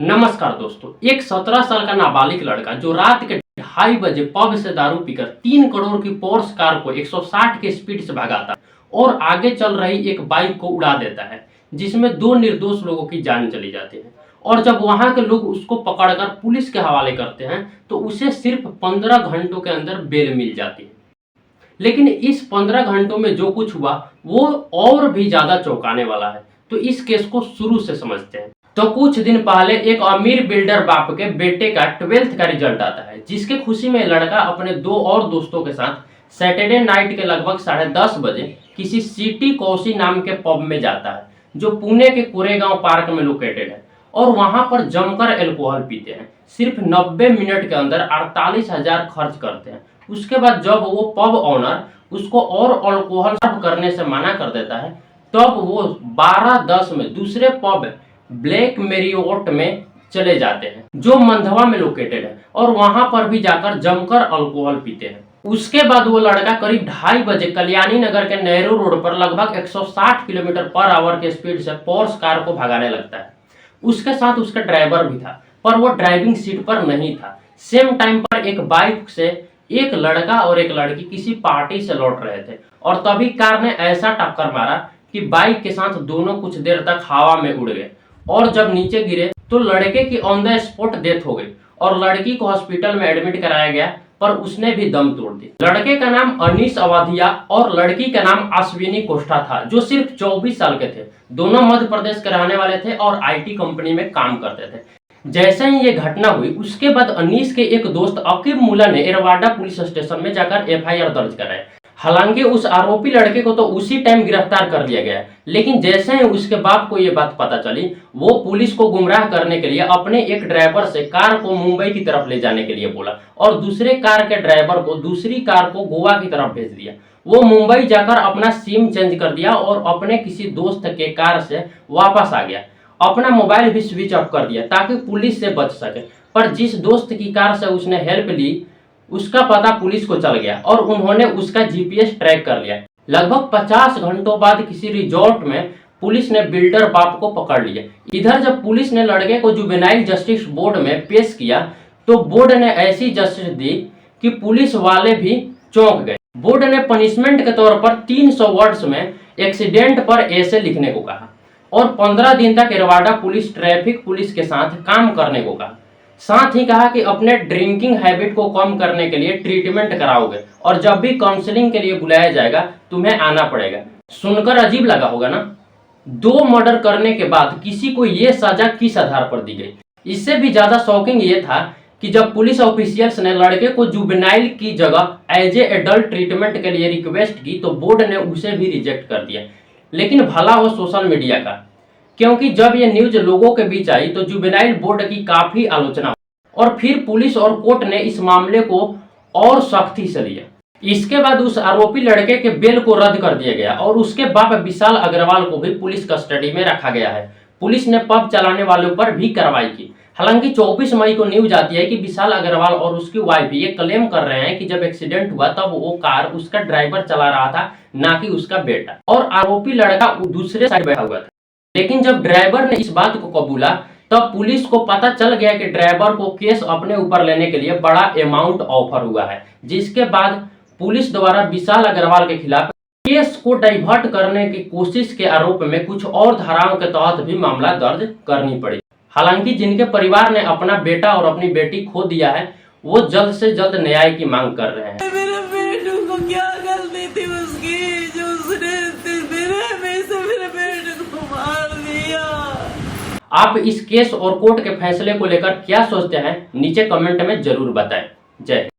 नमस्कार दोस्तों, एक 17 साल का नाबालिग लड़का जो रात के 2:30 बजे पब से दारू पीकर 3 करोड़ की पोर्स कार को 160 के स्पीड से भगाता है और आगे चल रही एक बाइक को उड़ा देता है, जिसमें 2 निर्दोष लोगों की जान चली जाती है। और जब वहां के लोग उसको पकड़कर पुलिस के हवाले करते हैं तो उसे सिर्फ 15 घंटों के अंदर बेल मिल जाती है। लेकिन इस 15 घंटों में जो कुछ हुआ वो और भी ज्यादा चौंकाने वाला है, तो इस केस को शुरू से समझते हैं। तो कुछ दिन पहले एक अमीर बिल्डर बाप के बेटे का 12th का रिजल्ट आता है, जिसके खुशी में लड़का अपने 2 और दोस्तों के साथ सैटरडे नाइट के लगभग 10:30 बजे किसी सिटी कौशी नाम के पब में जाता है, जो पुणे के कोरेगांव पार्क में लोकेटेड है। और वहां पर जमकर अल्कोहल पीते हैं। सिर्फ 90 मिनट के अंदर 48,000 खर्च करते हैं। उसके बाद जब वो पब ऑनर उसको और अल्कोहल सर्व करने से मना कर देता है, तब वो 12:10 में दूसरे पब ब्लैक मेरियोट में चले जाते हैं, जो मंधवा में लोकेटेड है, और वहां पर भी जाकर जमकर अल्कोहल पीते हैं। उसके बाद वो लड़का करीब 2:30 बजे कल्याणी नगर के नेहरू रोड पर लगभग 160 किलोमीटर पर आवर के स्पीड से पोर्स कार को भगाने लगता है। उसके साथ उसका ड्राइवर भी था, पर वो ड्राइविंग सीट पर नहीं था। सेम टाइम पर एक बाइक से एक लड़का और एक लड़की किसी पार्टी से लौट रहे थे, और तभी कार ने ऐसा टक्कर मारा कि बाइक के साथ दोनों कुछ देर तक हवा में उड़ गए, और जब नीचे गिरे तो लड़के की ऑन द स्पॉट डेथ हो गई और लड़की को हॉस्पिटल में एडमिट कराया गया, पर उसने भी दम तोड़ दी। लड़के का नाम अनीश अवाधिया और लड़की का नाम अश्विनी कोष्ठा था, जो सिर्फ 24 साल के थे। दोनों मध्य प्रदेश के रहने वाले थे और आईटी कंपनी में काम करते थे। जैसे ही ये घटना हुई, उसके बाद अनीश के एक दोस्त अकीब मुल्ला ने एरवाडा पुलिस स्टेशन में जाकर एफआईआर दर्ज कराया। हालांकि उस आरोपी लड़के को तो उसी टाइम गिरफ्तार कर लिया गया, लेकिन जैसे ही उसके बाप को ये बात पता चली, वो पुलिस को गुमराह करने के लिए अपने एक ड्राइवर से कार को मुंबई की तरफ ले जाने के लिए बोला, और दूसरे कार के ड्राइवर को दूसरी कार को गोवा की तरफ भेज दिया। वो मुंबई जाकर अपना सिम चेंज कर दिया और अपने किसी दोस्त के कार से वापस आ गया। अपना मोबाइल भी स्विच ऑफ कर दिया ताकि पुलिस से बच सके। पर जिस दोस्त की कार से उसने हेल्प ली, उसका पता पुलिस को चल गया और उन्होंने उसका जीपीएस ट्रैक कर लिया। लगभग 50 घंटों बाद किसी रिजॉर्ट में पुलिस ने बिल्डर बाप को पकड़ लिया। इधर जब पुलिस ने लड़के को जुवेनाइल जस्टिस बोर्ड में पेश किया, तो बोर्ड ने ऐसी जस्टिस दी कि पुलिस वाले भी चौंक गए। बोर्ड ने पनिशमेंट के तौर पर 300 वर्ड्स में एक्सीडेंट पर ऐसे लिखने को कहा और 15 दिन तक एरवाडा पुलिस ट्रैफिक पुलिस के साथ काम करने को कहा। साथ ही कहा कि अपने ड्रिंकिंग हैबिट को कम करने के लिए ट्रीटमेंट कराओगे, और जब भी काउंसलिंग के लिए बुलाया जाएगा तुम्हें आना पड़ेगा। सुनकर अजीब लगा होगा ना? 2 मर्डर करने के बाद किसी को ये सजा किस आधार पर दी गई? इससे भी ज्यादा शॉकिंग ये था कि जब पुलिस ऑफिशियल्स ने लड़के को जुवेनाइल की जगह एज ए एडल्ट ट्रीटमेंट के लिए रिक्वेस्ट की, तो बोर्ड ने उसे भी रिजेक्ट कर दिया। लेकिन भला हो सोशल मीडिया का, क्योंकि जब ये न्यूज लोगों के बीच आई तो जुवेनाइल बोर्ड की काफी आलोचना, और फिर पुलिस और कोर्ट ने इस मामले को और सख्ती से लिया। इसके बाद उस आरोपी लड़के के बेल को रद्द कर दिया गया और उसके बाप विशाल अग्रवाल को भी पुलिस कस्टडी में रखा गया है। पुलिस ने पब चलाने वालों पर भी कार्रवाई की। हालांकि 24 मई को न्यूज आती है कि विशाल अग्रवाल और उसकी वाइफ ये क्लेम कर रहे हैं कि जब एक्सीडेंट हुआ तब वो कार उसका ड्राइवर चला रहा था, ना कि उसका बेटा, और आरोपी लड़का दूसरे साइड बैठा हुआ था। लेकिन जब ड्राइवर ने इस बात को कबूला, तब पुलिस को पता चल गया कि ड्राइवर को केस अपने ऊपर लेने के लिए बड़ा अमाउंट ऑफर हुआ है, जिसके बाद पुलिस द्वारा विशाल अग्रवाल के खिलाफ केस को डाइवर्ट करने की कोशिश के आरोप में कुछ और धाराओं के तहत भी मामला दर्ज करनी पड़ी। हालांकि जिनके परिवार ने अपना बेटा और अपनी बेटी खो दिया है, वो जल्द से जल्द न्याय की मांग कर रहे हैं। मेरे बेटू को क्या गलती थी उसकी, जो उसने मेरे बेटे को मार दिया। आप इस केस और कोर्ट के फैसले को लेकर क्या सोचते हैं, नीचे कमेंट में जरूर बताएं। जय हिंद।